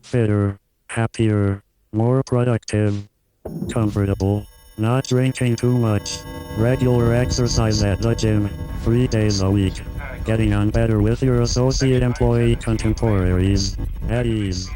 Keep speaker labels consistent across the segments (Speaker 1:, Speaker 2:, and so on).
Speaker 1: fitter, happier, more productive, comfortable, not drinking too much, regular exercise at the gym, 3 days a week, getting on better with your associate employee contemporaries, at ease.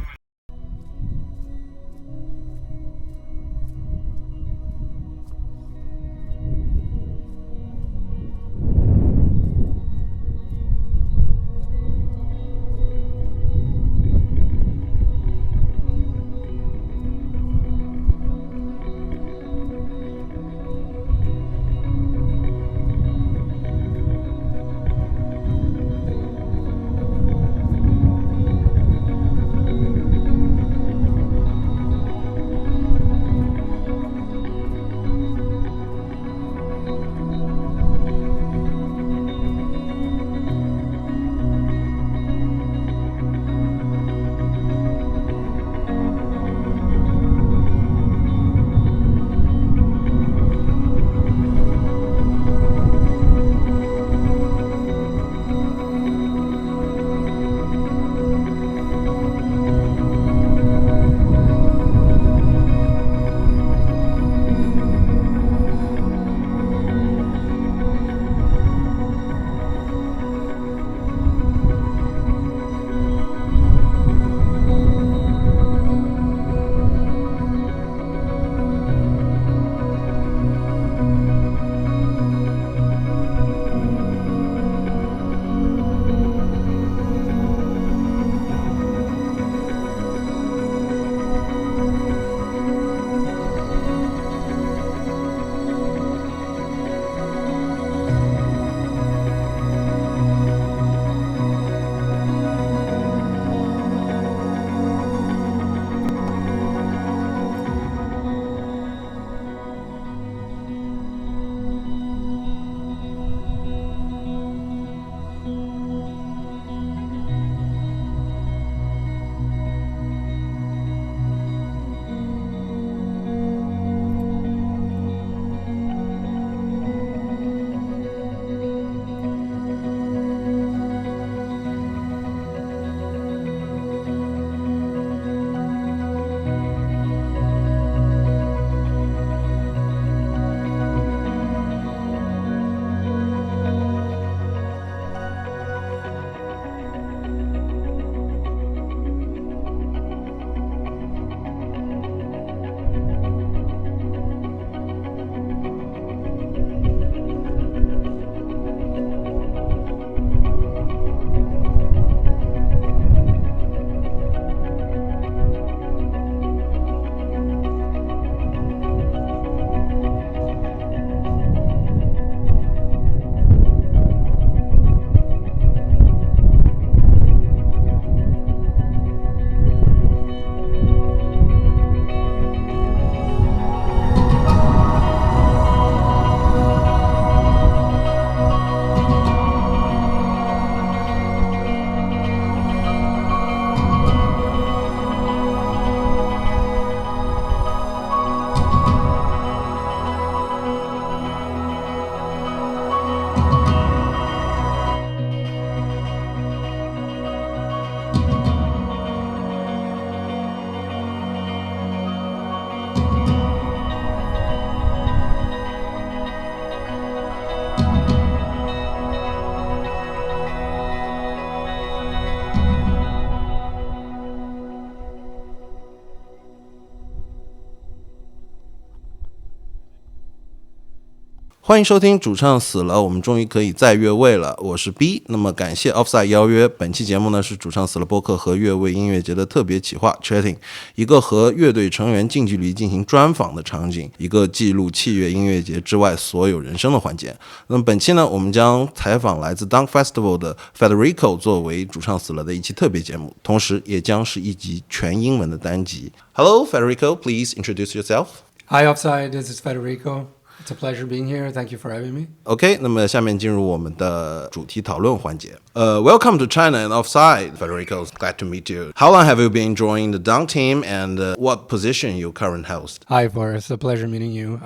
Speaker 2: 欢迎收听主唱死了，我们终于可以再越位了。我是 B， 那么感谢 Offside 邀约。本期节目呢是主唱死了播客和越位音乐节的特别企划 Chatting， 一个和乐队成员近距离进行专访的场景，一个记录器乐音乐节之外所有人生的环节。那么本期呢，我们将采访来自 Dunk Festival 的 Federico 作为主唱死了的一期特别节目，同时也将是一集全英文的单集。Hello Federico, please introduce yourself.
Speaker 3: Hi Offside, this is Federico.It's a pleasure being here. Thank you for having me.
Speaker 2: OK， 那么下面进入我们的主题讨论环节。Welcome to China and Offside, Federico. Glad to meet you. How long have you been joining the Dunk team, and what position you currently host?
Speaker 3: Hi, Forrest. A pleasure meeting you.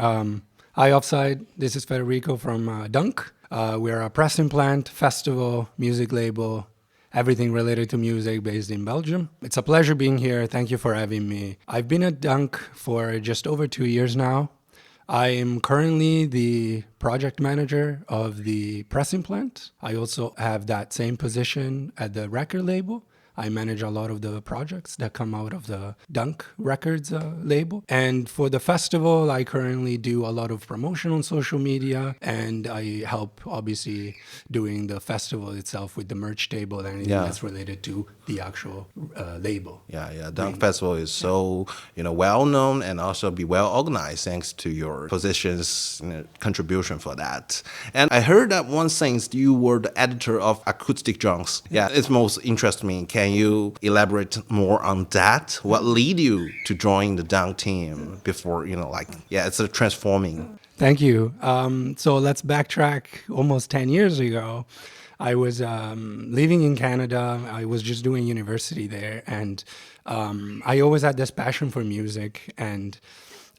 Speaker 3: Hi, Offside. This is Federico from Dunk. We're a press implant, festival, music label, everything related to music based in Belgium. It's a pleasure being here. Thank you for having me. I've been at Dunk for just over 2 years now. I am currently the project manager of the pressing plant. I also have that same position at the record label. I manage a lot of the projects that come out of the Dunk Records label. And for the festival, I currently do a lot of promotion on social media, and I help, obviously, doing the festival itself with the merch table and anything that's related to the actual label.
Speaker 2: Yeah. Dunk Festival is so, well known and also be well organized thanks to your position's contribution for that. And I heard that one since you were the editor of Acoustic Drums. Yeah, it's most interesting me. Can you elaborate more on that? What led you to join the Dunk team before, it's a transforming.
Speaker 3: Thank you. So let's backtrack almost 10 years ago. I was living in Canada. I was just doing university there. And I always had this passion for music. And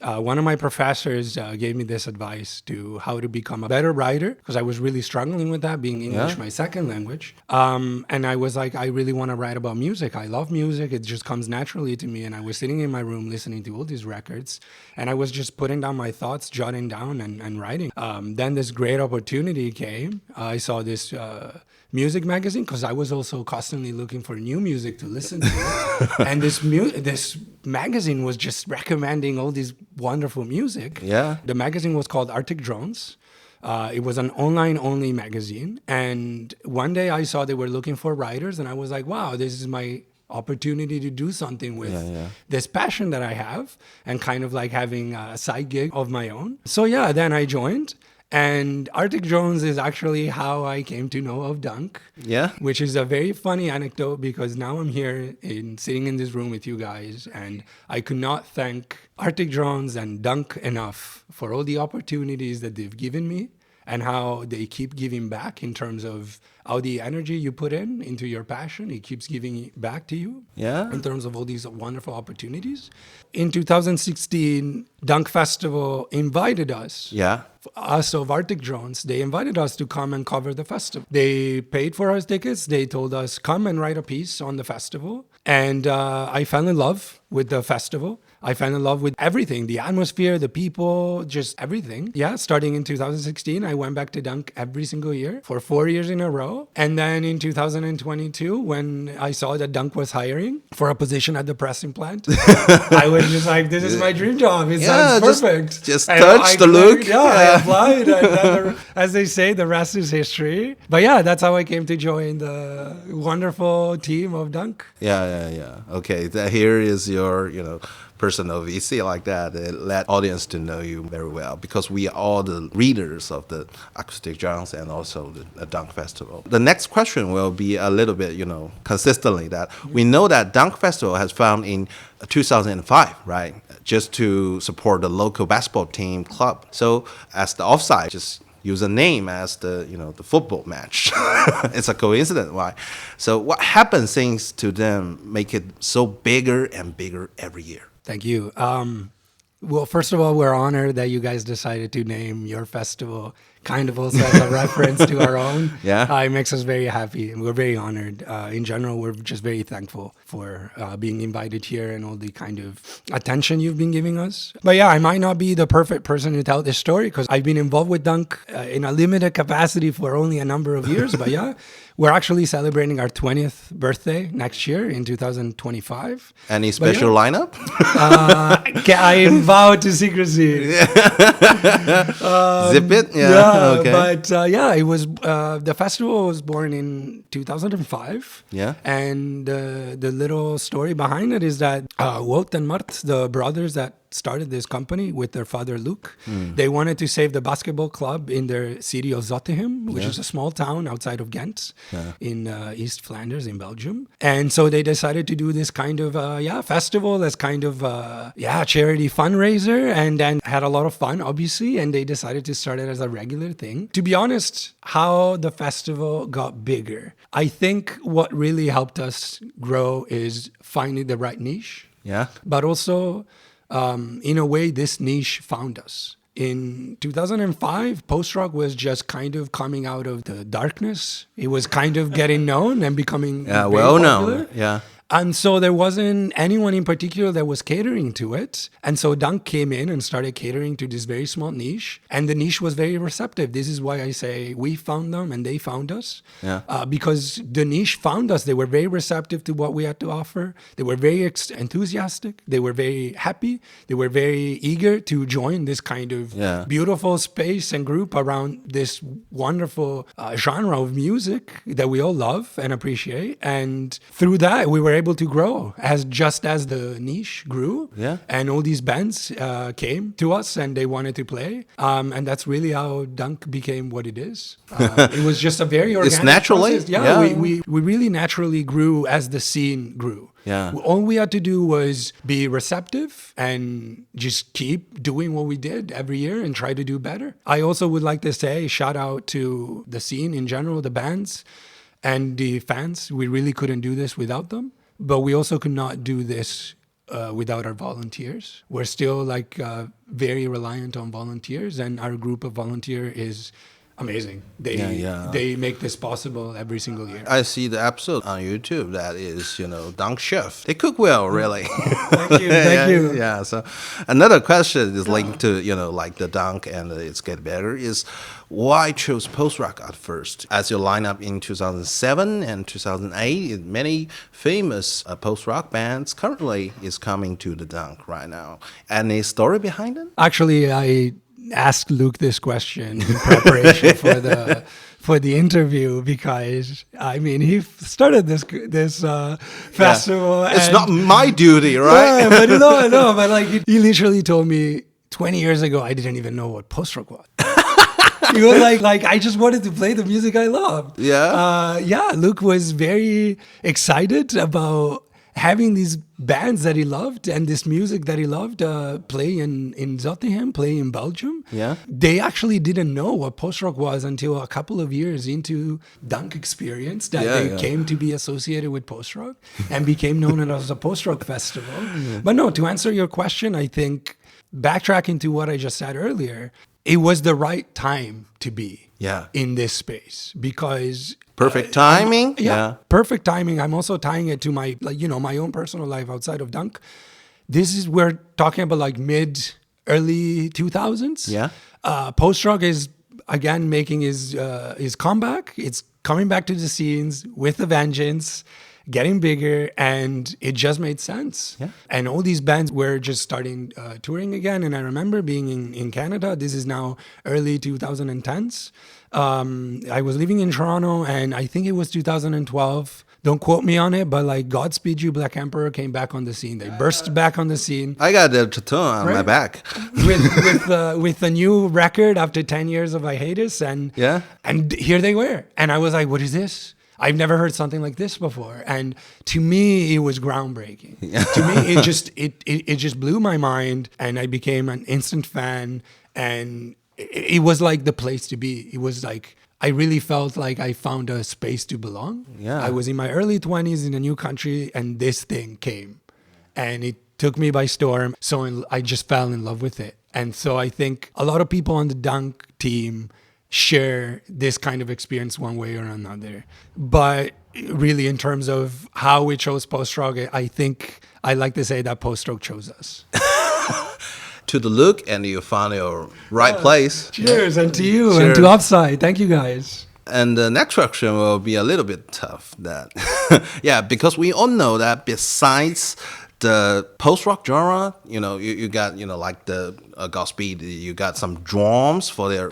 Speaker 3: one of my professors gave me this advice to how to become a better writer, because I was really struggling with that, being English my second language. And I was like, I really want to write about music. I love music. It just comes naturally to me. And I was sitting in my room listening to all these records, and I was just putting down my thoughts, jotting down and writing. Then this great opportunity came. I saw this music magazine, because I was also constantly looking for new music to listen to. And this magazine was just recommending all these wonderful music.
Speaker 2: Yeah.
Speaker 3: The magazine was called Arctic Drones. It was an online-only magazine. And one day I saw they were looking for writers, and I was like, wow, this is my opportunity to do something with this passion that I have, and kind of like having a side gig of my own. So then I joined. And Arctic Drones is actually how I came to know of Dunk. Yeah. Which is a very funny anecdote, because now I'm here sitting in this room with you guys, and I could not thank Arctic Drones and Dunk enough for all the opportunities that they've given me, and how they keep giving back in terms of how the energy you put into your passion, it keeps giving back to you. Yeah. In terms of all these wonderful opportunities. In 2016, Dunk Festival invited us. Yeah. Us of Arctic Drones, they invited us to come and cover the festival. They paid for our tickets. They told us, come and write a piece on the festival. And I fell in love with the festival. I fell in love with everything, the atmosphere, the people, just everything. Yeah, starting in 2016, I went back to Dunk every single year for 4 years in a row. And then in 2022, when I saw that Dunk was hiring for a position at the pressing plant, I was just like, this is my dream job. It sounds perfect.
Speaker 2: Just touch the look.
Speaker 3: I applied. And then, as they say, the rest is history. But that's how I came to join the wonderful team of Dunk.
Speaker 2: Yeah. Okay, here is your, personal VC like that. It let audience to know you very well, because we are all the readers of the Acoustic Drums and also the Dunk Festival. The next question will be a little bit, consistently that we know that Dunk Festival has found in 2005, right? Just to support the local basketball team club. So as the Offside, just use a name as the the football match. It's a coincidence, why? So what happens things to them make it so bigger and bigger every year?
Speaker 3: Thank you. Well, first of all, we're honored that you guys decided to name your festival kind of also as a reference to our own. Yeah. It makes us very happy, and we're very honored. In general, we're just very thankful for being invited here and all the kind of attention you've been giving us. But I might not be the perfect person to tell this story, because I've been involved with Dunk in a limited capacity for only a number of years. But we're actually celebrating our 20th birthday next year in 2025.
Speaker 2: Any special lineup?
Speaker 3: I am vowed to secrecy.
Speaker 2: Zip it? Okay.
Speaker 3: But it was the festival was born in 2005. Yeah. And the little story behind it is that Wout and Mart, the brothers that started this company with their father Luke, they wanted to save the basketball club in their city of Zottegem, which is a small town outside of Ghent in East Flanders in Belgium. And so they decided to do this kind of festival as kind of charity fundraiser, and then had a lot of fun, obviously, and they decided to start it as a regular thing. To be honest, how the festival got bigger, I think what really helped us grow is finding the right niche. Yeah. But also, in a way, this niche found us. in 2005, post-rock was just kind of coming out of the darkness. It was kind of getting known and becoming very
Speaker 2: well
Speaker 3: popular.
Speaker 2: known. Yeah.
Speaker 3: And so there wasn't anyone in particular that was catering to it. And so Dunk came in and started catering to this very small niche. And the niche was very receptive. This is why I say we found them and they found us.
Speaker 2: Yeah.
Speaker 3: Because the niche found us. They were very receptive to what we had to offer. They were very enthusiastic. They were very happy. They were very eager to join this kind of beautiful space and group around this wonderful genre of music that we all love and appreciate. And through that, we were able to grow just as the niche grew.
Speaker 2: Yeah.
Speaker 3: And all these bands came to us and they wanted to play. And that's really how Dunk became what it is. It was just a very organic
Speaker 2: It's naturally.
Speaker 3: process. Yeah. We really naturally grew as the scene grew.
Speaker 2: Yeah.
Speaker 3: All we had to do was be receptive and just keep doing what we did every year and try to do better. I also would like to say shout out to the scene in general, the bands and the fans. We really couldn't do this without them. But we also could not do this without our volunteers. We're still very reliant on volunteers, and our group of volunteers is amazing. They make this possible every single year.
Speaker 2: I see the episode on YouTube that is, Dunk Chef. They cook well, really.
Speaker 3: Thank you.
Speaker 2: Yeah. So another question is linked to, like the Dunk and It's Get Better is why choose post-rock at first? As your lineup in 2007 and 2008, many famous post-rock bands currently is coming to the Dunk right now. Any story behind it?
Speaker 3: Actually, I asked Luke this question in preparation for the interview because he started this festival.
Speaker 2: It's
Speaker 3: and,
Speaker 2: not my duty, right?
Speaker 3: Yeah, but no, he literally told me 20 years ago I didn't even know what post-rock was. He was like I just wanted to play the music I loved.
Speaker 2: Yeah.
Speaker 3: Luke was very excited about having these bands that he loved and this music that he loved play in Zottegem, play in Belgium.
Speaker 2: Yeah.
Speaker 3: They actually didn't know what post-rock was until a couple of years into Dunk experience that they came to be associated with post-rock and became known as a post-rock festival. But no, to answer your question, I think backtracking to what I just said earlier, it was the right time to be in this space because
Speaker 2: perfect timing.
Speaker 3: Perfect timing. I'm also tying it to my my own personal life outside of Dunk. We're talking about early 2000s.
Speaker 2: Yeah.
Speaker 3: Post-rock is again making his comeback. It's coming back to the scenes with a vengeance, getting bigger, and it just made sense.
Speaker 2: Yeah.
Speaker 3: And all these bands were just starting touring again. And I remember being in Canada. This is now early 2010s. I was living in Toronto, and I think it was 2012. Don't quote me on it, but Godspeed You, Black Emperor came back on the scene. They burst back on the scene.
Speaker 2: I got the tattoo on my back.
Speaker 3: with a new record after 10 years of hiatus. And here they were. And I was like, what is this? I've never heard something like this before. And to me, it was groundbreaking. To me, it just blew my mind, and I became an instant fan. And it was like the place to be. It was like, I really felt like I found a space to belong.
Speaker 2: Yeah.
Speaker 3: I was in my early 20s in a new country, and this thing came. And it took me by storm. So I just fell in love with it. And so I think a lot of people on the Dunk team share this kind of experience one way or another. But really, in terms of how we chose post-rock, I think I like to say that post-rock chose us.
Speaker 2: To the look, and you found your right place.
Speaker 3: Cheers, and to you, and to Offside. Thank you, guys.
Speaker 2: And the next question will be a little bit tough. Because we all know that besides the post-rock genre, you got, like the Godspeed, you got some drums for their,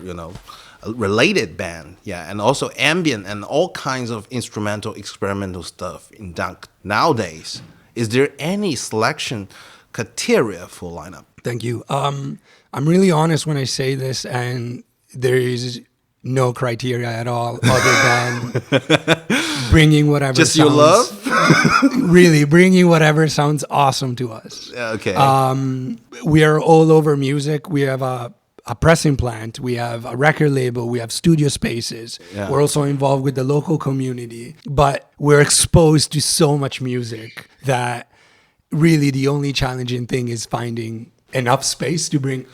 Speaker 2: related band, and also ambient and all kinds of instrumental, experimental stuff in Dunk nowadays. Is there any selection criteria for lineup?
Speaker 3: Thank you. I'm really honest when I say this, and there is no criteria at all other than bringing whatever
Speaker 2: just
Speaker 3: sounds,
Speaker 2: your love.
Speaker 3: Really bringing whatever sounds awesome to us.
Speaker 2: Okay.
Speaker 3: We are all over music. We have a pressing plant, we have a record label, we have studio spaces. Yeah. We're also involved with the local community, but we're exposed to so much music that really the only challenging thing is finding enough space to bring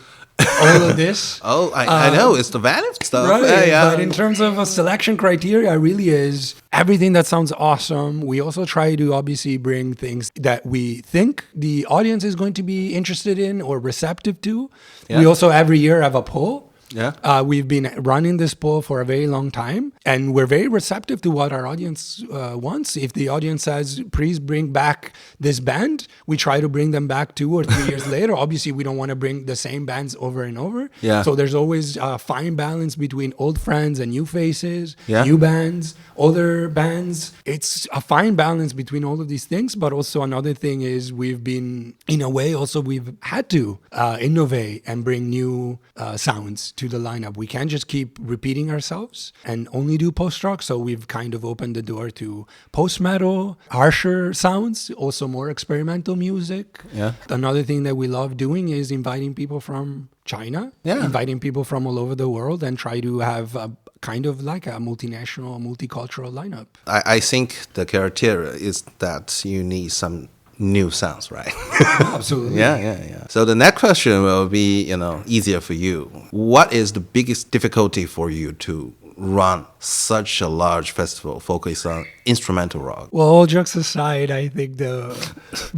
Speaker 3: all of this.
Speaker 2: Oh, I know. It's the value stuff.
Speaker 3: Right.
Speaker 2: Yeah.
Speaker 3: But in terms of a selection criteria, really is everything that sounds awesome. We also try to obviously bring things that we think the audience is going to be interested in or receptive to. Yeah. We also every year have a poll.
Speaker 2: Yeah.
Speaker 3: We've been running this poll for a very long time, and we're very receptive to what our audience wants. If the audience says, please bring back this band, we try to bring them back 2 or 3 years later. Obviously, we don't want to bring the same bands over and over.
Speaker 2: Yeah.
Speaker 3: So there's always a fine balance between old friends and new faces,
Speaker 2: yeah.
Speaker 3: new bands, older bands. It's a fine balance between all of these things. But also another thing is we've been, in a way, also we've had to innovate and bring new sounds to the lineup. We can't just keep repeating ourselves and only do post-rock. So we've kind of opened the door to post-metal, harsher sounds, also more experimental music.
Speaker 2: Yeah.
Speaker 3: Another thing that we love doing is inviting people from China, inviting people from all over the world and try to have a kind of like a multinational, multicultural lineup.
Speaker 2: I think the criteria is that you need some new sounds, right?
Speaker 3: Absolutely.
Speaker 2: Yeah. So the next question will be, easier for you. What is the biggest difficulty for you to run such a large festival focused on instrumental rock?
Speaker 3: Well, all jokes aside, I think the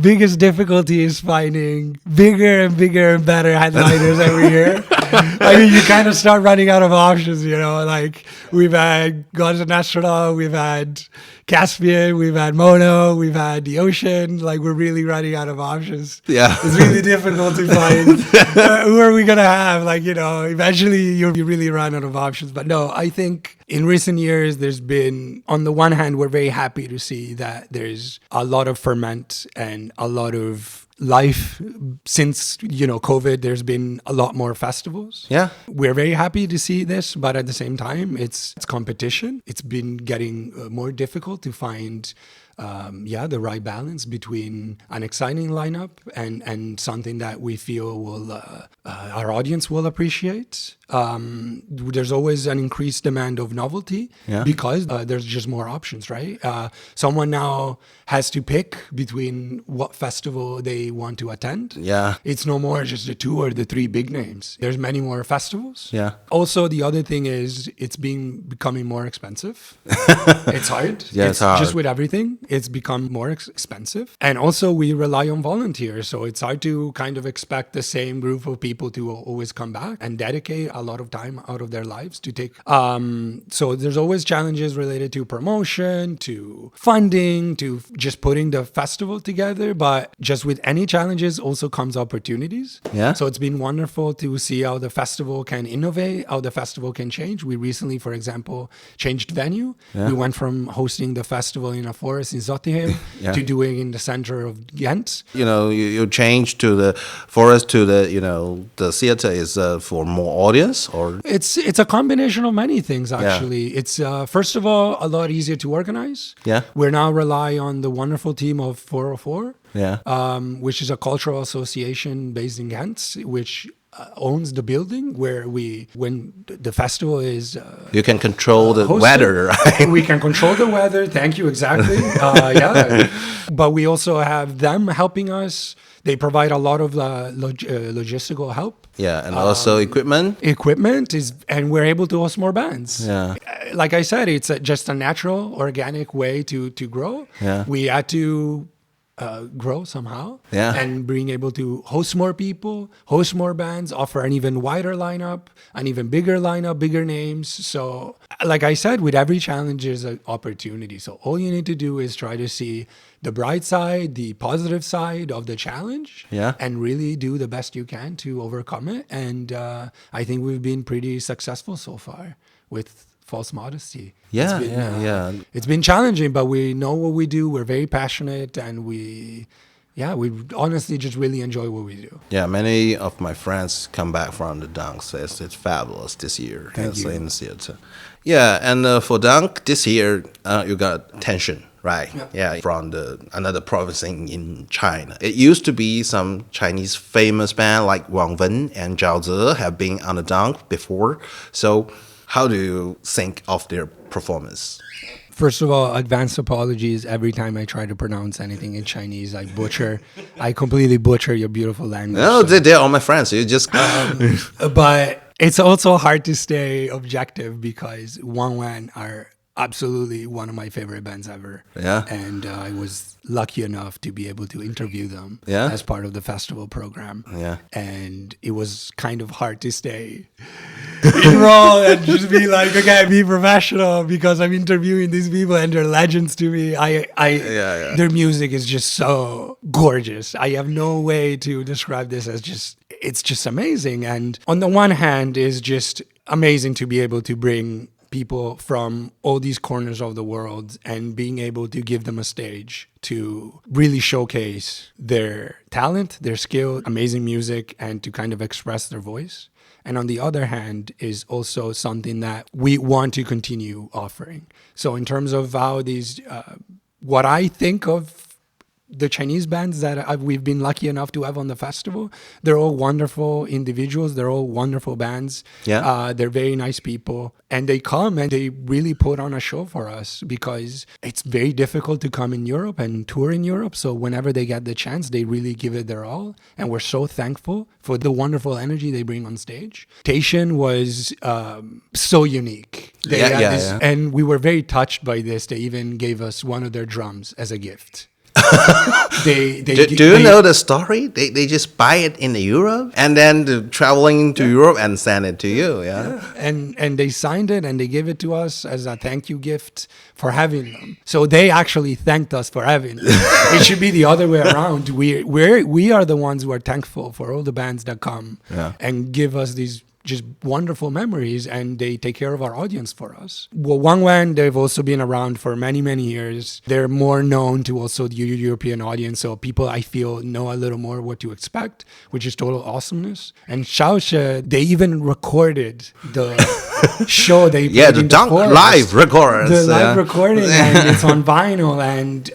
Speaker 3: biggest difficulty is finding bigger and bigger and better headliners every year. I mean, you kind of start running out of options, like we've had Gods and Astronaut, we've had Caspian, we've had Mono, we've had The Ocean. Like, we're really running out of options.
Speaker 2: Yeah.
Speaker 3: It's really difficult to find who are we going to have? Like, eventually you really run out of options. But no, I think in recent years, there's been, on the one hand, we're very happy to see that there's a lot of ferment and a lot of life since COVID. There's been a lot more festivals.
Speaker 2: Yeah,
Speaker 3: we're very happy to see this, but at the same time, it's competition. It's been getting more difficult to find the right balance between an exciting lineup and something that we feel will our audience will appreciate. There's always an increased demand of novelty because there's just more options, right? Someone now has to pick between what festival they want to attend.
Speaker 2: Yeah.
Speaker 3: It's no more just the 2 or the 3 big names. There's many more festivals.
Speaker 2: Yeah.
Speaker 3: Also, the other thing is it's becoming more expensive. It's hard.
Speaker 2: Yeah, it's hard.
Speaker 3: Just with everything, it's become more expensive. And also, we rely on volunteers. So it's hard to kind of expect the same group of people to always come back and dedicate a lot of time out of their lives to take. So there's always challenges related to promotion, to funding, to just putting the festival together. But just with any challenges also comes opportunities.
Speaker 2: Yeah.
Speaker 3: So it's been wonderful to see how the festival can innovate, how the festival can change. We recently, for example, changed venue. Yeah. We went from hosting the festival in a forest in Zottegem to doing in the center of Ghent.
Speaker 2: You change to the forest to the theater is for more audience, or
Speaker 3: it's a combination of many things actually. It's first of all a lot easier to organize.
Speaker 2: Yeah,
Speaker 3: we're now rely on the wonderful team of 404.
Speaker 2: Yeah,
Speaker 3: which is a cultural association based in Ghent, which owns the building where when the festival is
Speaker 2: you can control the
Speaker 3: hosted,
Speaker 2: weather, right?
Speaker 3: We can control the weather. Thank you. Exactly. But we also have them helping us. They provide a lot of logistical help.
Speaker 2: Yeah, and also equipment.
Speaker 3: Equipment and we're able to host more bands.
Speaker 2: Yeah,
Speaker 3: like I said, it's just a natural, organic way to grow.
Speaker 2: Yeah,
Speaker 3: we had to grow somehow, and being able to host more people, host more bands, offer an even wider lineup, an even bigger lineup, bigger names. So like I said, with every challenge is an opportunity. So all you need to do is try to see the bright side, the positive side of the challenge, and really do the best you can to overcome it. And I think we've been pretty successful so far with false modesty. It's been challenging, but we know what we do. We're very passionate, and we honestly just really enjoy what we do.
Speaker 2: Yeah, many of my friends come back from the Dunk, says it's fabulous this year.
Speaker 3: Thank you.
Speaker 2: In the theater. Yeah, and for Dunk this year, you got attention, right? Yeah, from another province in China. It used to be some Chinese famous band like Wang and Zhao Ze have been on the Dunk before. So how do you think of their performance?
Speaker 3: First of all, advanced apologies every time I try to pronounce anything in Chinese. I completely butcher your beautiful language.
Speaker 2: No, they're all my friends. You just
Speaker 3: But it's also hard to stay objective because Wang are absolutely one of my favorite bands ever.
Speaker 2: Yeah.
Speaker 3: And I was lucky enough to be able to interview them
Speaker 2: Yeah.
Speaker 3: as part of the festival program.
Speaker 2: Yeah.
Speaker 3: And it was kind of hard to stay in role and just be like, okay, be professional because I'm interviewing these people and they're legends to me. Their music is just so gorgeous. I have no way to describe this as it's just amazing. And on the one hand, it's just amazing to be able to bring people from all these corners of the world and being able to give them a stage to really showcase their talent, their skill, amazing music, and to kind of express their voice. And on the other hand is also something that we want to continue offering. So in terms of how these, what I think of the Chinese bands that we've been lucky enough to have on the festival, they're all wonderful individuals. They're all wonderful bands.
Speaker 2: Yeah.
Speaker 3: They're very nice people. And they come and they really put on a show for us because it's very difficult to come in Europe and tour in Europe. So whenever they get the chance, they really give it their all. And we're so thankful for the wonderful energy they bring on stage. Taishan was so unique. And we were very touched by this. They even gave us one of their drums as a gift.
Speaker 2: Do you know the story? They just buy it in Europe and then traveling to Europe and send it to you. Yeah.
Speaker 3: And they signed it and they gave it to us as a thank you gift for having them. So they actually thanked us for having them. It should be the other way around. We are the ones who are thankful for all the bands that come and give us these just wonderful memories, and they take care of our audience for us. Well, Wang, they've also been around for many, many years. They're more known to also the European audience, so people, I feel, know a little more what to expect, which is total awesomeness. And Xiaoxia, they even recorded the show they played
Speaker 2: the
Speaker 3: in
Speaker 2: Dunk
Speaker 3: chorus.
Speaker 2: live recordings.
Speaker 3: The live recording, and it's on vinyl, and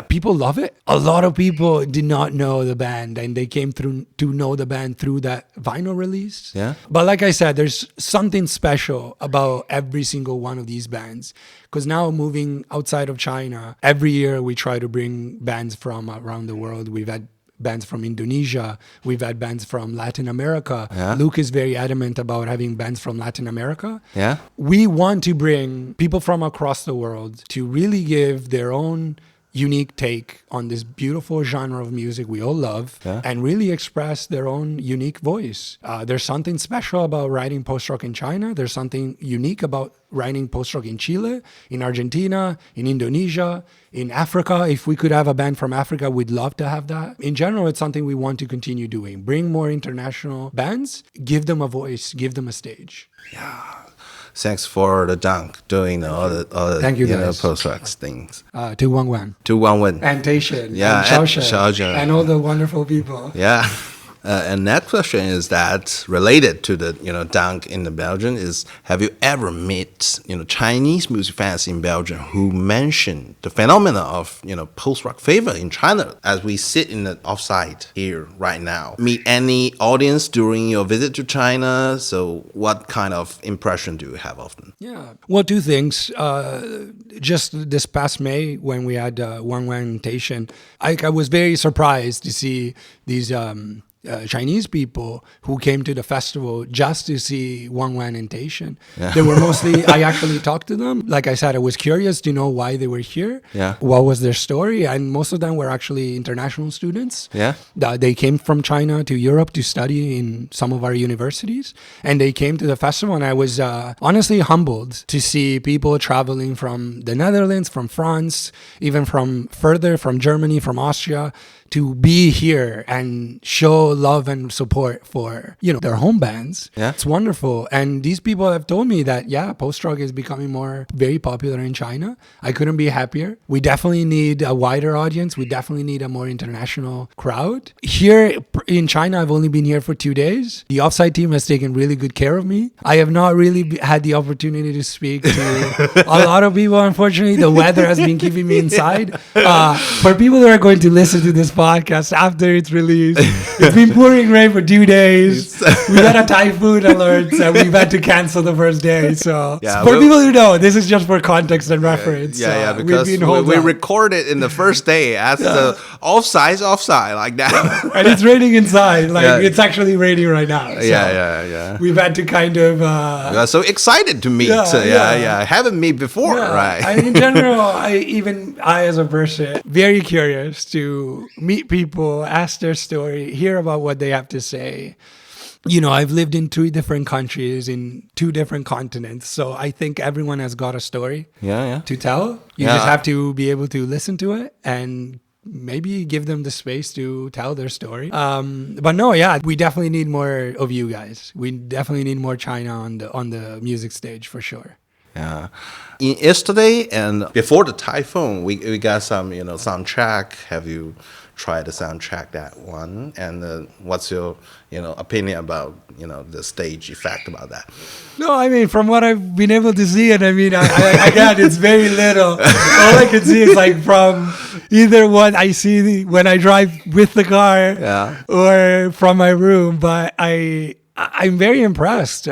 Speaker 3: people love it. A lot of people did not know the band, and they came through to know the band through that vinyl release.
Speaker 2: Yeah.
Speaker 3: But like I said, there's something special about every single one of these bands. Because now moving outside of China, every year we try to bring bands from around the world. We've had bands from Indonesia. We've had bands from Latin America.
Speaker 2: Yeah.
Speaker 3: Luke is very adamant about having bands from Latin America.
Speaker 2: Yeah.
Speaker 3: We want to bring people from across the world to really give their own unique take on this beautiful genre of music we all love and really express their own unique voice. There's something special about writing post-rock in China. There's something unique about writing post-rock in Chile, in Argentina, in Indonesia, in Africa. If we could have a band from Africa, we'd love to have that. In general, it's something we want to continue doing. Bring more international bands, give them a voice, give them a stage.
Speaker 2: Yeah. Thanks for the Dunk doing all the
Speaker 3: Thank you, guys.
Speaker 2: post-rock things.
Speaker 3: To Wang.
Speaker 2: To Wang.
Speaker 3: And Taishan.
Speaker 2: Yeah,
Speaker 3: and Xiaoxia. And all the wonderful people.
Speaker 2: Yeah. And next question is that related to the Dunk in the Belgium is, have you ever met Chinese music fans in Belgium who mention the phenomenon of post-rock fever in China as we sit in the offside here right now? Meet any audience during your visit to China? So what kind of impression do you have often?
Speaker 3: Yeah, well, two things. Just this past May when we had Wang and Taishan, I was very surprised to see these Chinese people who came to the festival just to see Wang and Taishan. Yeah. They were mostly, I actually talked to them. Like I said, I was curious to know why they were here.
Speaker 2: Yeah.
Speaker 3: What was their story? And most of them were actually international students.
Speaker 2: Yeah.
Speaker 3: They came from China to Europe to study in some of our universities. And they came to the festival, and I was honestly humbled to see people traveling from the Netherlands, from France, even from further, from Germany, from Austria, to be here and show love and support for, their home bands.
Speaker 2: Yeah.
Speaker 3: It's wonderful. And these people have told me that, post-rock is becoming very popular in China. I couldn't be happier. We definitely need a wider audience. We definitely need a more international crowd. Here in China, I've only been here for 2 days. The Offside team has taken really good care of me. I have not really had the opportunity to speak to a lot of people. Unfortunately, the weather has been keeping me inside. For people that are going to listen to this podcast after it's released, if been pouring rain for 2 days. We got a typhoon alert, so we've had to cancel the first day. So for people who know, this is just for context and reference.
Speaker 2: Because we recorded in the first day as the offside like that.
Speaker 3: And it's raining inside. It's actually raining right now.
Speaker 2: So
Speaker 3: we've had to kind of...
Speaker 2: we are so excited to meet. Haven't met before, right?
Speaker 3: In general, I as a person, very curious to meet people, ask their story, hear about what they have to say. I've lived in 3 different countries in 2 different continents. So I think everyone has got a story to tell. You just have to be able to listen to it and maybe give them the space to tell their story. But no, we definitely need more of you guys. We definitely need more China on the music stage for sure.
Speaker 2: Yeah. Yesterday and before the typhoon, we got some, soundtrack. Have you tried to soundtrack that one? And what's your, opinion about, the stage effect about that?
Speaker 3: No, from what I've been able to see, and again, it's very little. All I can see is from either what I see when I drive with the car or from my room. But I'm very impressed.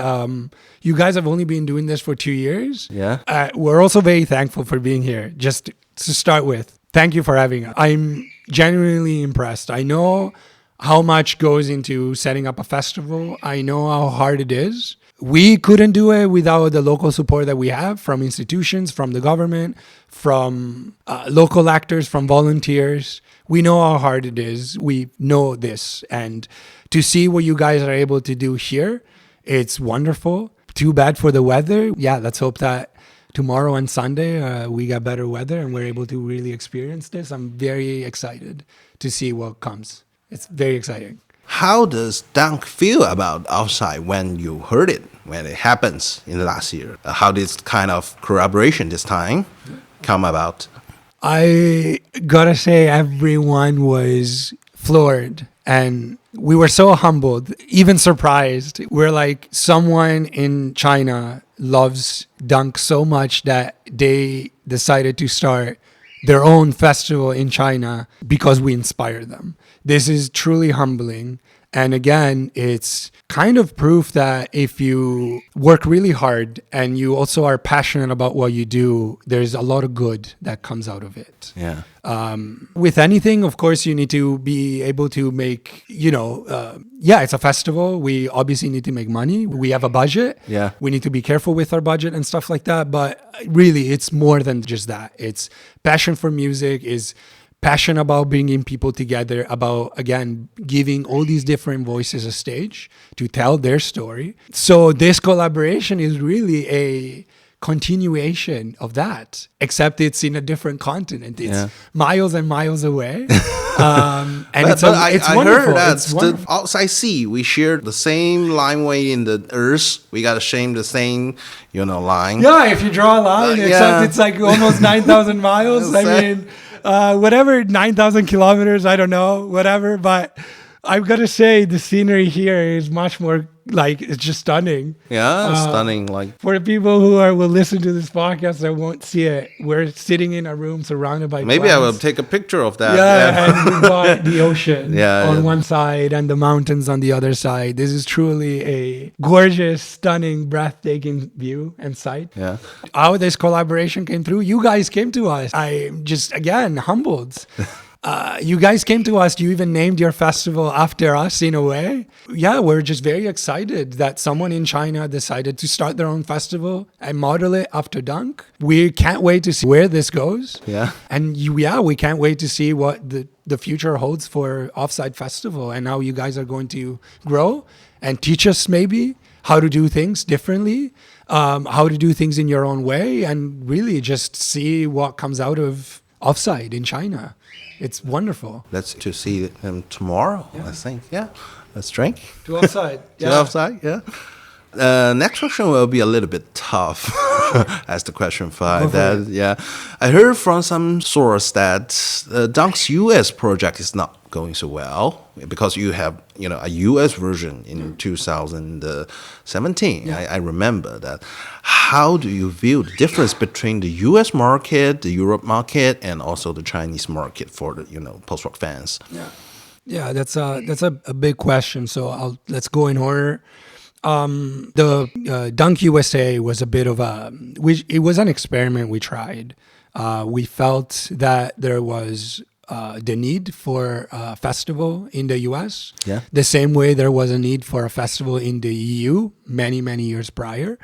Speaker 3: You guys have only been doing this for 2 years.
Speaker 2: Yeah.
Speaker 3: We're also very thankful for being here. Just to start with, thank you for having us. I'm genuinely impressed. I know how much goes into setting up a festival. I know how hard it is. We couldn't do it without the local support that we have from institutions, from the government, from local actors, from volunteers. We know how hard it is. We know this. And to see what you guys are able to do here, it's wonderful. Too bad for the weather. Let's hope that tomorrow and Sunday we got better weather and we're able to really experience this. I'm very excited to see what comes. It's very exciting.
Speaker 2: How does Dunk feel about Offside when you heard it, when it happens in the last year? How did this kind of collaboration this time come about?
Speaker 3: I gotta say, everyone was floored and we were so humbled, even surprised. We're like, someone in China loves Dunk so much that they decided to start their own festival in China because we inspired them. This is truly humbling. And again, it's kind of proof that if you work really hard and you also are passionate about what you do, there's a lot of good that comes out of it.
Speaker 2: Yeah.
Speaker 3: With anything, of course, you need to be able to make, it's a festival. We obviously need to make money. We have a budget.
Speaker 2: Yeah.
Speaker 3: We need to be careful with our budget and stuff like that. But really, it's more than just that. It's passion for music, is passion about bringing people together, about, again, giving all these different voices a stage to tell their story. So this collaboration is really a continuation of that, except it's in a different continent. It's miles and miles away. And it's wonderful.
Speaker 2: I heard that the outside sea, we share the same lineway in the earth. We got to share the same, line.
Speaker 3: Yeah, if you draw a line, except it's like almost 9,000 miles. Whatever, 9,000 kilometers, I don't know, whatever. But I've got to say, the scenery here is much more, it's just stunning.
Speaker 2: Yeah, stunning.
Speaker 3: For the people who will listen to this podcast that won't see it, we're sitting in a room surrounded by
Speaker 2: Maybe
Speaker 3: plants.
Speaker 2: I will take a picture of that.
Speaker 3: And we've got the ocean on one side and the mountains on the other side. This is truly a gorgeous, stunning, breathtaking view and sight.
Speaker 2: Yeah.
Speaker 3: How this collaboration came through, you guys came to us. I'm just, again, humbled. You guys came to us. You even named your festival after us in a way. Yeah, we're just very excited that someone in China decided to start their own festival and model it after Dunk. We can't wait to see where this goes.
Speaker 2: Yeah.
Speaker 3: And we can't wait to see what the future holds for Offside Festival and how you guys are going to grow and teach us maybe how to do things differently, how to do things in your own way, and really just see what comes out of Offside in China. It's wonderful.
Speaker 2: Let's to see them tomorrow, I think. Yeah. Let's drink.
Speaker 3: To Offside.
Speaker 2: To Offside, yeah. Next question will be a little bit tough as the question 5. I heard from some source that Dunk's US project is not going so well because you have a US version in 2017. I remember that. How do you view the difference between the US market, the Europe market, and also the Chinese market for the post-rock fans?
Speaker 3: Yeah, that's a big question. So let's go in order. The Dunk USA was a bit of it was an experiment we tried. We felt that there was the need for a festival in the US, the same way there was a need for a festival in the EU many years prior.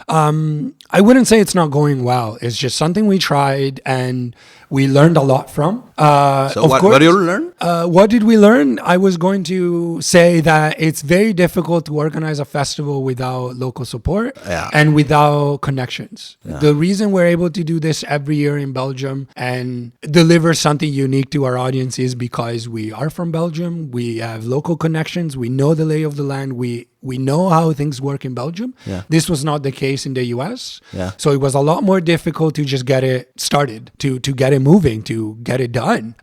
Speaker 3: I wouldn't say it's not going well. It's just something we tried and we learned a lot from.
Speaker 2: So what did you learn?
Speaker 3: What did we learn? I was going to say that it's very difficult to organize a festival without local support and without connections. The reason we're able to do this every year in Belgium and deliver something unique to our audience is because we are from Belgium. We have local connections. We know the lay of the land. We know how things work in Belgium. This was not the case in the US. So it was a lot more difficult to just get it started, to get it moving, to get it done.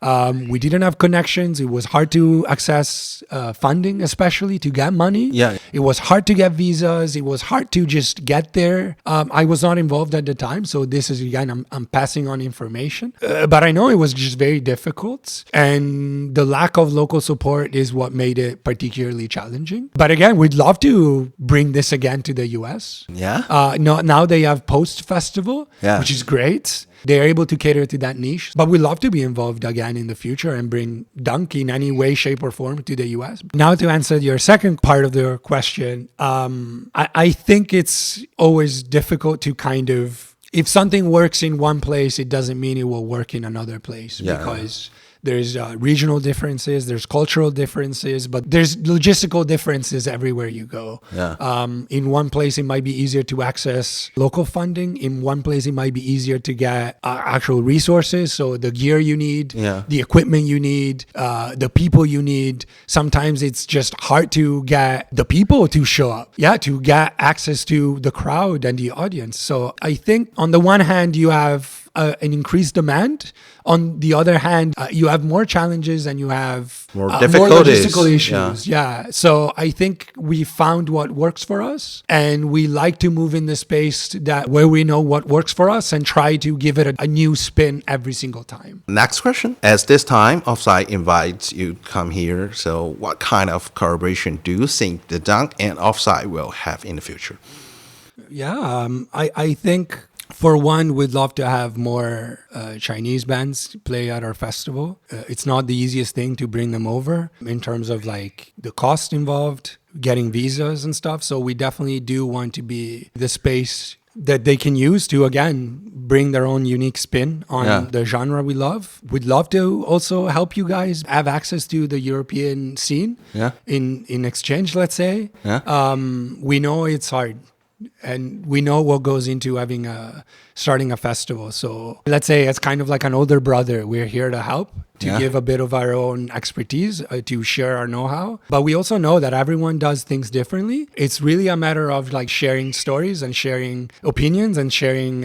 Speaker 3: We didn't have connections. It was hard to access funding, especially to get money. It was hard to get visas. It was hard to just get there. I was not involved at the time. So this is, again, I'm passing on information. But I know it was just very difficult. And the lack of local support is what made it particularly challenging. But again, we'd love to bring this again to the US. Now they have post-festival, which is great. They're able to cater to that niche. But we'd love to be involved again in the future and bring Dunk in any way, shape, or form to the US. Now to answer your second part of the question, I think it's always difficult to kind of, if something works in one place, it doesn't mean it will work in another place because there's regional differences, there's cultural differences, but there's logistical differences everywhere you go. In one place, it might be easier to access local funding. In one place, it might be easier to get actual resources. So the gear you need, the equipment you need, the people you need. Sometimes it's just hard to get the people to show up, to get access to the crowd and the audience. So I think on the one hand, you have an increased demand. On the other hand, you have more challenges and you have
Speaker 2: more
Speaker 3: logistical issues. So I think we found what works for us, and we like to move in the space that where we know what works for us and try to give it a new spin every single time.
Speaker 2: Next question. As this time, Offside invites you to come here. So what kind of collaboration do you think the Dunk and Offside will have in the future?
Speaker 3: I think, for one, we'd love to have more Chinese bands play at our festival. It's not the easiest thing to bring them over in terms of like the cost involved, getting visas and stuff. So we definitely do want to be the space that they can use to, again, bring their own unique spin on the genre we love. We'd love to also help you guys have access to the European scene in exchange, let's say. We know it's hard. And we know what goes into starting a festival. So let's say it's kind of like an older brother. We're here to help, to give a bit of our own expertise, to share our know-how. But we also know that everyone does things differently. It's really a matter of like sharing stories and sharing opinions and sharing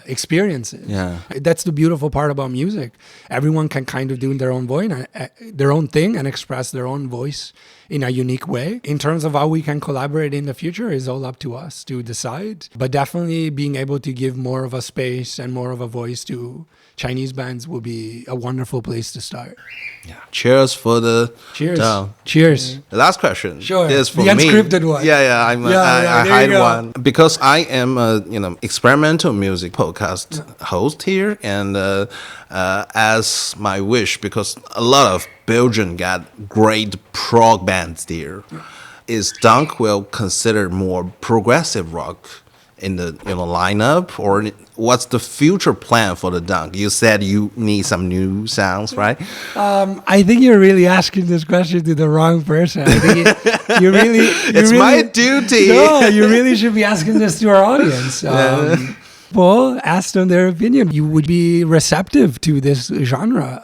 Speaker 3: experiences. That's the beautiful part about music. Everyone can kind of do their own thing and express their own voice in a unique way. In terms of how we can collaborate in the future is all up to us to decide. But definitely being able to give more of a space and more of a voice to Chinese bands will be a wonderful place to start.
Speaker 2: Cheers for the...
Speaker 3: Cheers.
Speaker 2: The last question is for
Speaker 3: the
Speaker 2: me.
Speaker 3: unscripted one.
Speaker 2: I hide one. Because I am a experimental music podcast host here, and as my wish, because a lot of Belgium got great prog bands there, is Dunk will consider more progressive rock in the lineup, or what's the future plan for the Dunk? You said you need some new sounds, right?
Speaker 3: I think you're really asking this question to the wrong person. I think
Speaker 2: it's my duty.
Speaker 3: No, you really should be asking this to our audience. Well, ask them their opinion. You would be receptive to this genre,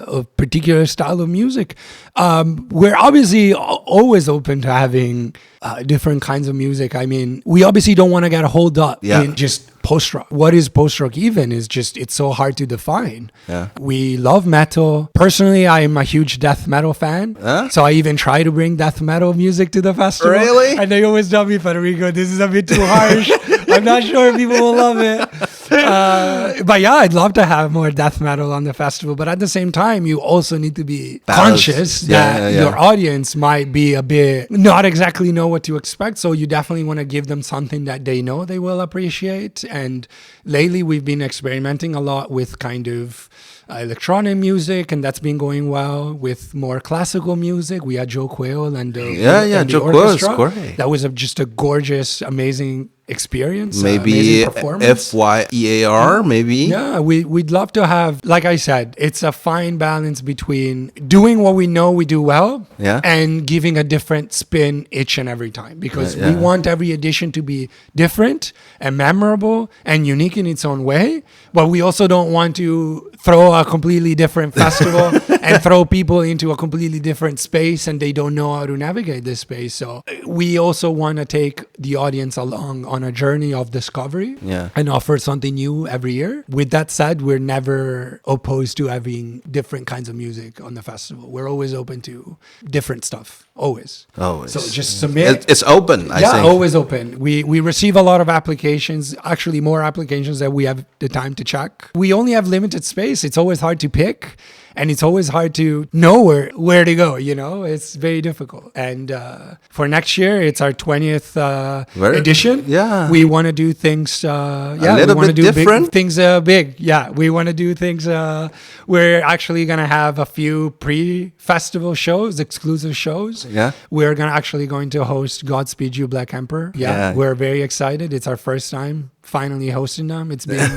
Speaker 3: a particular style of music. We're obviously always open to having different kinds of music. I mean, we obviously don't want to get holed up in just post-rock. What is post-rock even is just, it's so hard to define. We love metal. Personally, I am a huge death metal fan. So I even try to bring death metal music to the festival.
Speaker 2: Really?
Speaker 3: And they always tell me, Federico, this is a bit too harsh. I'm not sure if people will love it. But yeah, I'd love to have more death metal on the festival. But at the same time, you also need to be conscious that your audience might be a bit not exactly know what to expect. So you definitely want to give them something that they know they will appreciate. And lately, we've been experimenting a lot with kind of electronic music, and that's been going well. With more classical music, we had Joe Quayle and the
Speaker 2: Joe
Speaker 3: orchestra.
Speaker 2: Quayle's great.
Speaker 3: That was just a gorgeous, amazing experience.
Speaker 2: Maybe FYEAR, maybe.
Speaker 3: Yeah, we'd love to have, like I said, it's a fine balance between doing what we know we do well and giving a different spin each and every time, because we want every edition to be different and memorable and unique in its own way, but we also don't want to throw a completely different festival and throw people into a completely different space and they don't know how to navigate this space. So we also want to take the audience along on a journey of discovery and offer something new every year. With that said, we're never opposed to having different kinds of music on the festival. We're always open to different stuff. Always. So just submit.
Speaker 2: It's open, I think.
Speaker 3: Yeah, always open. We receive a lot of applications, actually more applications than we have the time to check. We only have limited space. It's always hard to pick. And it's always hard to know where to go, you know? It's very difficult. And for next year, it's our 20th edition. Yeah. We want to do things,
Speaker 2: a little bit different.
Speaker 3: Things big. Yeah, we want to do things. We're actually going to have a few pre-festival shows, exclusive shows. Yeah. We're going to host Godspeed You, Black Emperor. Yeah. We're very excited. It's our first time finally hosting them. It's been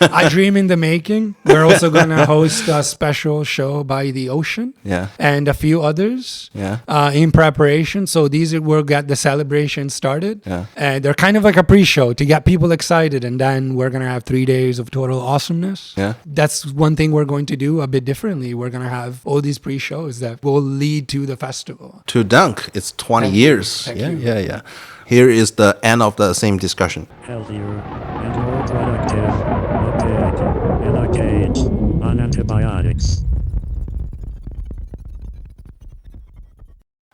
Speaker 3: a dream in the making. We're also going to host a special show by the ocean and a few others in preparation. So these will get the celebration started. And they're kind of like a pre-show to get people excited. And then we're going to have 3 days of total awesomeness. That's one thing we're going to do a bit differently. We're going to have all these pre-shows that will lead to the festival.
Speaker 2: To Dunk, it's 20 years.
Speaker 3: Thank you.
Speaker 2: Yeah. Here is the end of the same discussion.
Speaker 1: Healthier and more productive. A pig in a cage on antibiotics.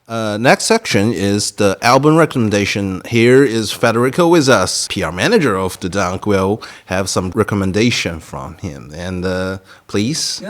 Speaker 2: Next section is the album recommendation. Here is Federico with us. PR manager of the Dunk will have some recommendation from him. And please,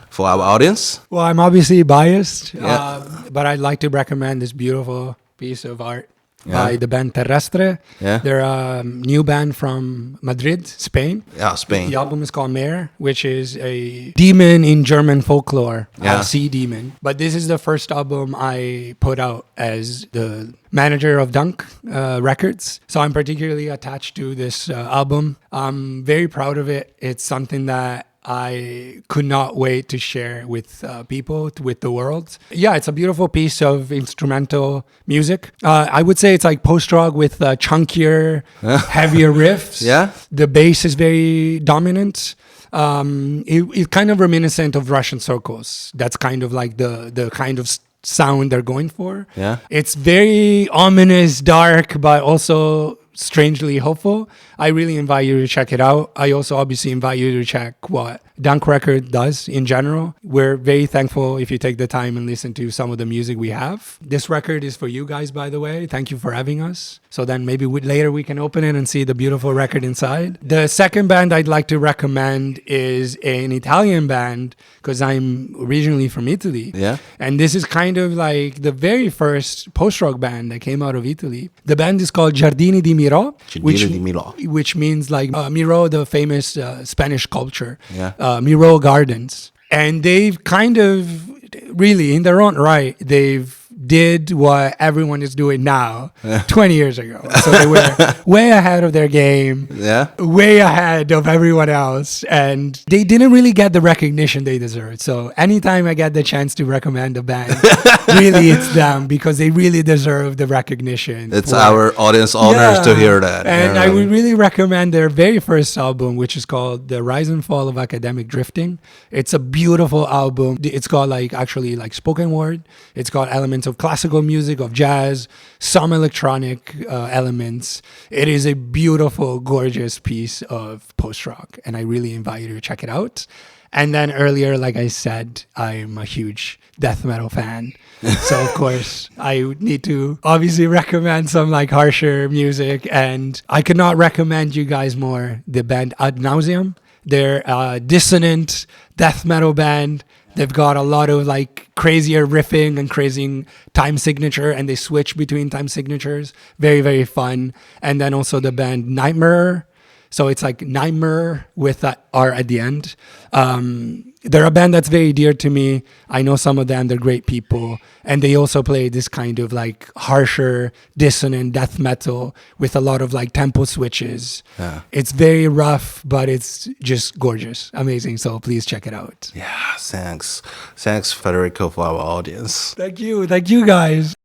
Speaker 2: for our audience.
Speaker 3: Well, I'm obviously biased, but I'd like to recommend this beautiful piece of art by the band Terrestre. They're a new band from Madrid, Spain.
Speaker 2: Spain.
Speaker 3: The album is called Mare, which is a demon in German folklore, sea demon. But this is the first album I put out as the manager of Dunk Records. So I'm particularly attached to this album. I'm very proud of it. It's something that I could not wait to share with people, with the world. Yeah, it's a beautiful piece of instrumental music. I would say it's like post-rock with chunkier, heavier riffs. The bass is very dominant. It's kind of reminiscent of Russian circles. That's kind of like the kind of sound they're going for. It's very ominous, dark, but also strangely hopeful. I really invite you to check it out. I also obviously invite you to check what Dunk Record does in general. We're very thankful if you take the time and listen to some of the music we have. This record is for you guys, by the way. Thank you for having us. So then maybe later we can open it and see the beautiful record inside. The second band I'd like to recommend is an Italian band, because I'm originally from Italy. And this is kind of like the very first post-rock band that came out of Italy. The band is called Giardini di Miro, which means like Miro, the famous Spanish sculpture. Miro Gardens. And they've kind of really, in their own right, they've did what everyone is doing now 20 years ago. So they were way ahead of their game, way ahead of everyone else, and they didn't really get the recognition they deserved. So anytime I get the chance to recommend a band, really it's them, because they really deserve the recognition.
Speaker 2: It's our audience honors to hear that.
Speaker 3: And I would really recommend their very first album, which is called The Rise and Fall of Academic Drifting. It's a beautiful album. It's got actually spoken word. It's got elements of classical music, of jazz, some electronic elements. It is a beautiful, gorgeous piece of post-rock, and I really invite you to check it out. And then earlier, like I said, I'm a huge death metal fan. So of course, I would need to obviously recommend some like harsher music. And I could not recommend you guys more the band Ad Nauseam. They're a dissonant death metal band. They've got a lot of like crazier riffing and crazy time signature, and they switch between time signatures. Very, very fun. And then also the band Nightmare. So it's like Nightmare with that R at the end. They're a band that's very dear to me. I know some of them, they're great people. And they also play this kind of like harsher, dissonant death metal with a lot of like tempo switches.
Speaker 2: Yeah.
Speaker 3: It's very rough, but it's just gorgeous. Amazing. So please check it out.
Speaker 2: Yeah, thanks. Thanks, Federico, for our audience.
Speaker 3: Thank you. Thank you guys.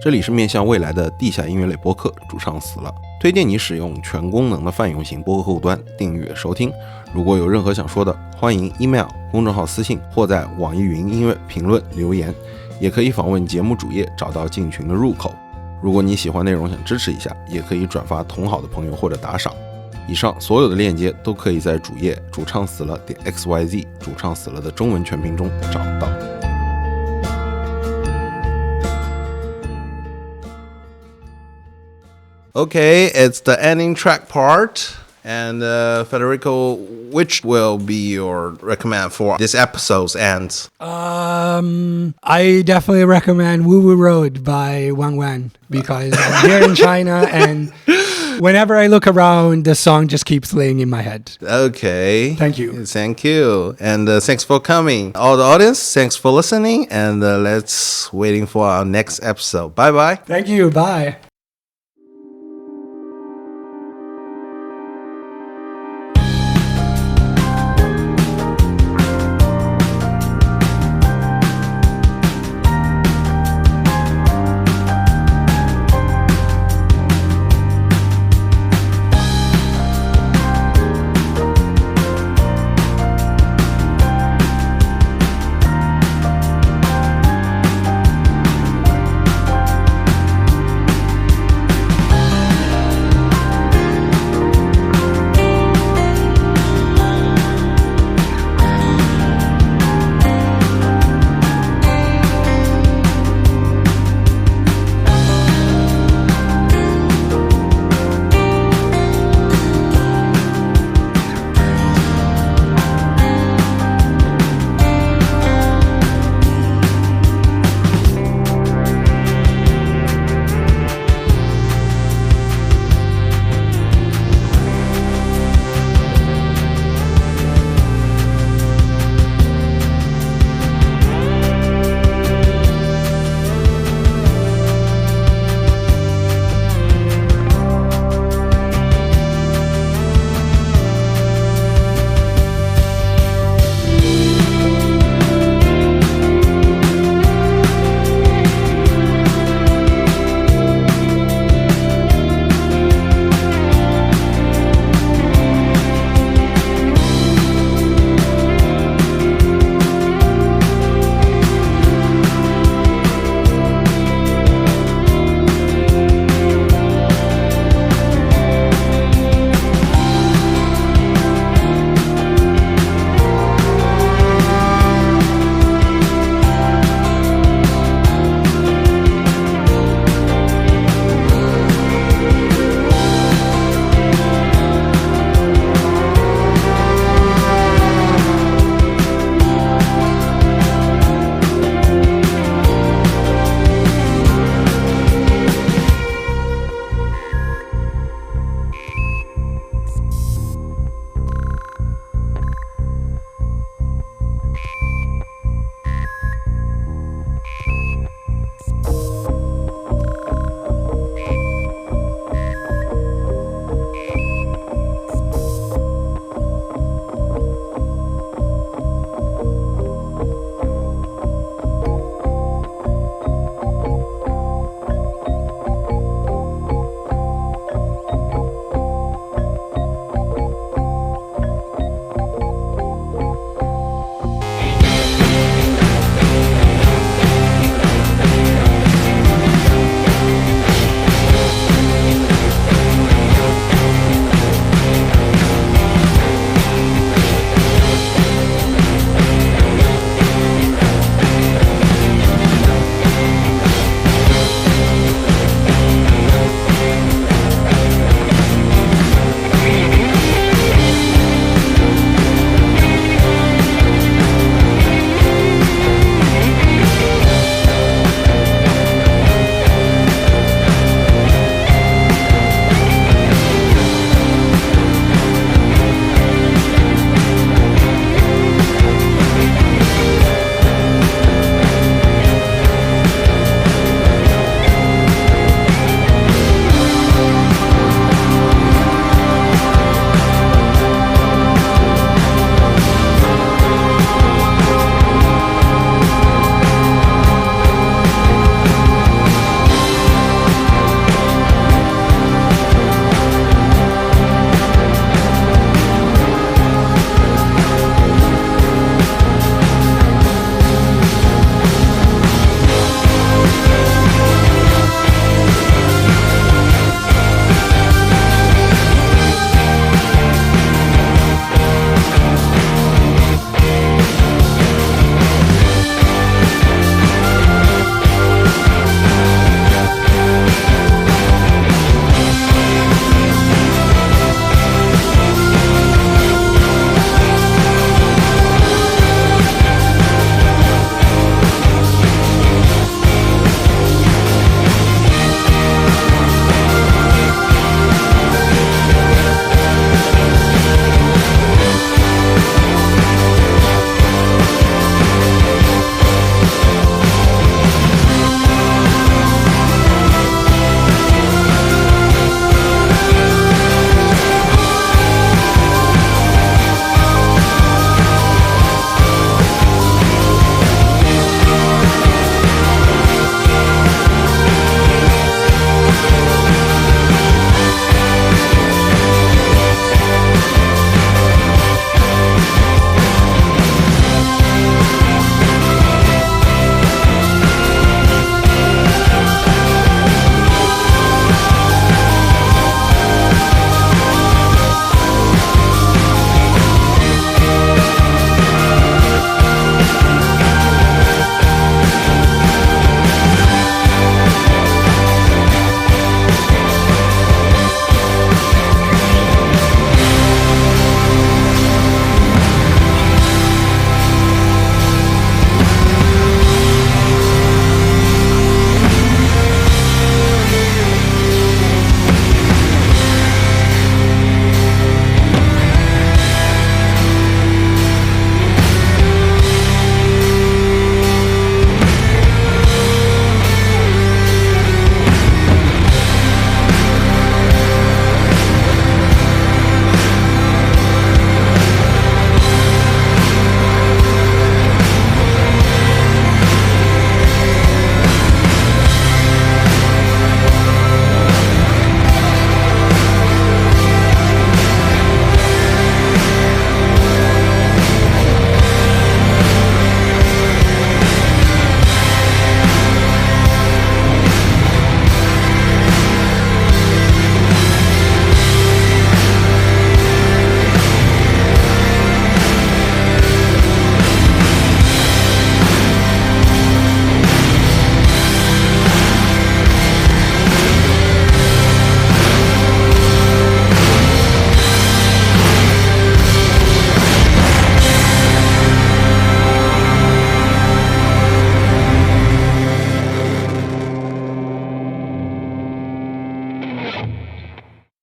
Speaker 2: 这里是面向未来的地下音乐类播客，主唱死了，推荐你使用全功能的泛用型播客客户端订阅收听。如果有任何想说的，欢迎 email、公众号私信或在网易云音乐评论留言，也可以访问节目主页找到进群的入口。如果你喜欢内容想支持一下，也可以转发同好的朋友或者打赏。以上所有的链接都可以在主页主唱死了点 xyz 主唱死了的中文全拼中找到。Okay, it's the ending track part. And Federico, which will be your recommend for this episode's end?
Speaker 3: I definitely recommend Woo Woo Road by Wang because I'm here in China and whenever I look around, the song just keeps playing in my head.
Speaker 2: Okay.
Speaker 3: Thank you.
Speaker 2: Thank you. And thanks for coming. All the audience, thanks for listening. And let's waiting for our next episode. Bye-bye.
Speaker 3: Thank you. Bye.